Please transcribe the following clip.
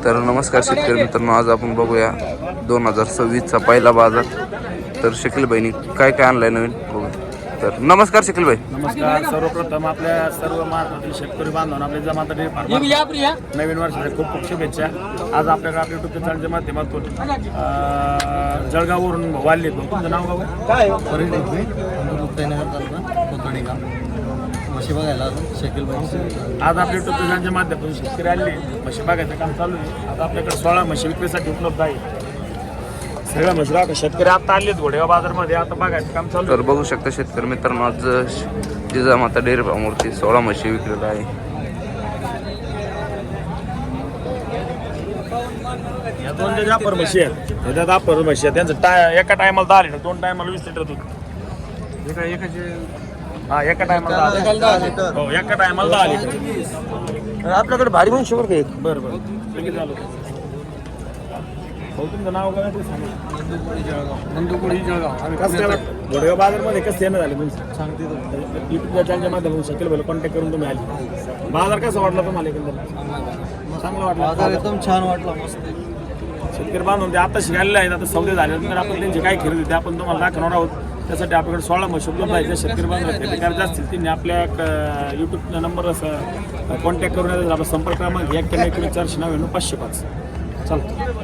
तर नमस्कार शेतकरी मित्रांनो, आज आपण बघूया 2026चा पहिला बाजार. तर शकील भाईनी काय काय आणलंय नवीन बघू. तर नमस्कार शकील भाई. नमस्कार. सर्वप्रथम आपल्या सर्व महाराष्ट्रातील शेतकरी बांधवांना आपल्या जमात नवीन वर्षाच्या खूप खूप शुभेच्छा. आज आपल्याकडे आपल्या युट्यूब चॅनलच्या माध्यमातून जळगाववरून वाल्ले तुमचं नाव गाव काय म्हशी बघायला शकील भाई. आज आपल्या युट्यूब चॅनलच्या माध्यमातून शेतकरी आले म्हशी बघायचं काम चालू आहे. आता आपल्याकडे 16 म्हशी विक्रीसाठी उपलब्ध आहे. सगळ्या म्हशी राहतात. शेतकरी आता आले घोडेगाव बाजारमध्ये, आता बघायचं काम चालू. तर बघू शकता शेतकरी मित्रांनो, आज जिजामाता डेअरी फार्मवरती 16 म्हशी विक्रीला आहे. या दोन जे जापर म्हशी आहेत, त्या जापर म्हशी आहेत, त्यांचं एका टायमाला 10 लिटर, 2 टायमाला 20 लिटर दूध. एका टायमाला 10 लिटर. हो, एका टायमाला 10 लिटर. आपल्याकडे भारी म्हणून शुगर घे. बरं बरं, किती झालं? हो, तुमचं नाव काय ते सांगा. नंदुपुरी जळगाव. कसं त्याला घोडेगाव बाजारमध्ये कसं येणं झालं तुमचं सांगते. युट्यूबच्या चॅनलच्या माध्यमातून शकील भाईला कॉन्टॅक्ट करून तुम्ही आले. बाजार कसा वाटला तुम्हाला? एकंदर चांगला वाटला. बाजार एकदम छान वाटला, मस्त. शेतकरी बांधून ते आता शिकायला आहेत, आता सौदे झाले तर आपण त्यांची काय खरेदी ते आपण तुम्हाला दाखवणार आहोत. त्यासाठी आपल्याकडे 16 म्हशी उपलब्ध आहेत. शेतकरी बांधव खरेदी करायचे असतील त्यांनी आपल्या यूट्यूब नंबर कॉन्टॅक्ट करून आपला संपर्क क्रमांक 91 499 505. चला.